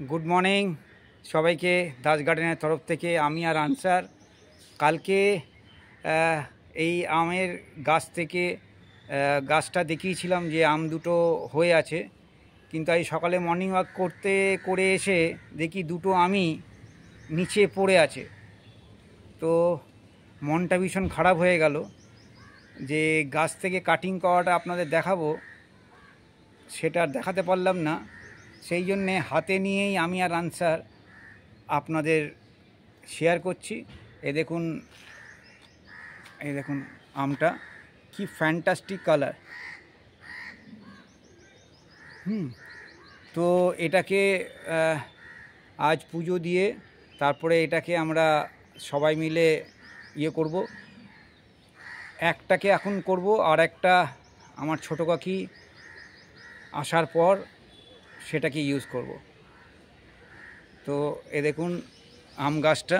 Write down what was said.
Good morning সবাইকে। দাস গার্ডেনের তরফ থেকে আমি আর আনসার কালকে এই আমের গাছ থেকে গাছটা দেখিয়েছিলাম যে আম দুটো হয়ে আছে, কিন্তু আজ সকালে মর্নিং ওয়াক করে এসে দেখি দুটো আমই নিচে পড়ে আছে। তো মনটা ভীষণ খারাপ হয়ে গেল যে গাছ থেকে কাটিং করাটা আপনাদের দেখাবো, সেটা আর দেখাতে পারলাম না। সেই জন্যে হাতে নিয়েই আমি আর আনসার আপনাদের শেয়ার করছি। এই দেখুন আমটা কি ফ্যান্টাস্টিক কালার। তো এটাকে আজ পুজো দিয়ে তারপরে এটাকে আমরা সবাই মিলে করব। একটাকে এখন করব, আর একটা আমার ছোটো কাকি আসার পর সেটাকে ইউজ করব। তো দেখুন আম গাছটা।